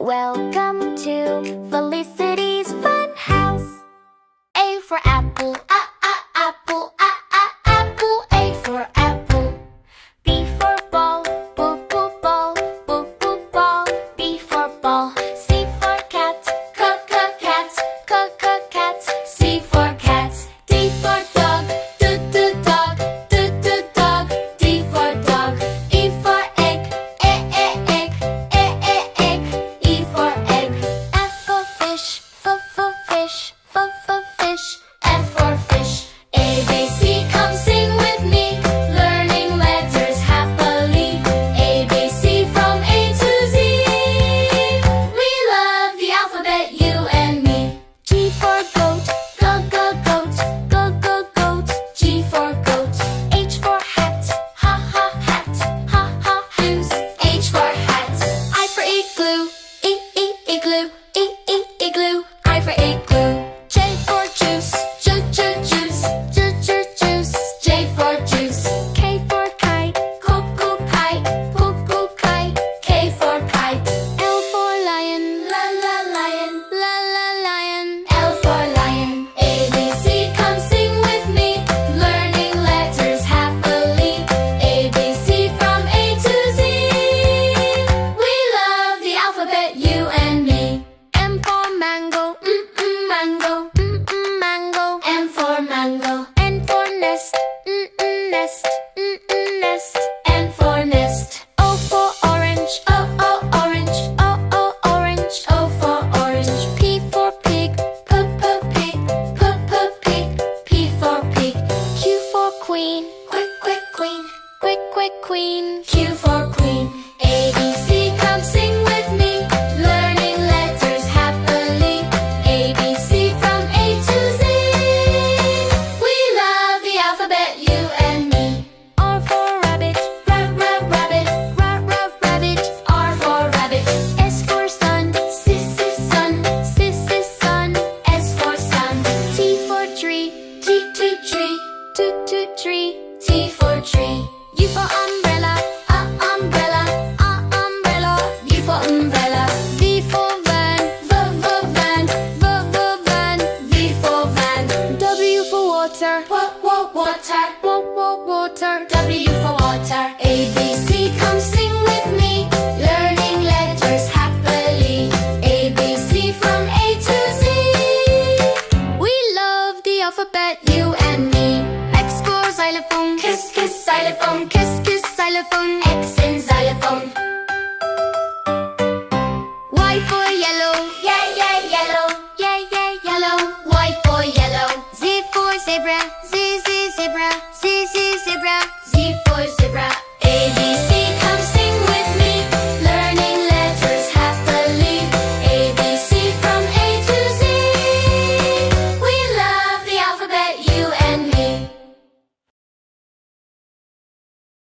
Welcome to Felicity's fun house. A for apple, apple, apple. A for apple. B for ball, ball, ball. B for ball. C for cat, cat. C for cat. D for dog, dog. D for dog. E for egg, egg. E for egg. F for fish, fish. F for fish. A, B, C, come sing with me, learning letters happily. A, B, C from A to Z. We love the alphabet, you and me. G for goat, goat. G for goat. H for hat, hat. Who's H for hat? I for igloo, igloo. I for igloo. J for juice, juice. J for juice. K for kite, kite. K for kite. L for lion, lion. L for lion. A, B, C, come sing with me, learning letters happily. A, B, C from A to Z. We love the alphabet, you and me. M for mango, mango. M for mango. N for nest, nest. N for nest. O for orange, orange. O for orange. P for pig, pig. P for pig. Q for queen, quick queen. Q for queen. A, B, C, come sing with me, learning letters happily. A, B, C from A to Z. We love the alphabet, you and me. R for rabbit, rabbit. R for rabbit. S for sun, sun. S for sun. T for tree, tree. T for tree. U for umbrella, umbrella. U for umbrella. V for van, van. V for van. W for water, water. W for water. A, B, C, come sing with me, learning letters happily. A, B, C from A to Z. We love the alphabet, you and me. X for xylophone, kiss xylophone. Kiss xylophone. X in xylophone. Y for yellow, yellow. Y for yellow. Z for zebra, zebra. Z for zebra.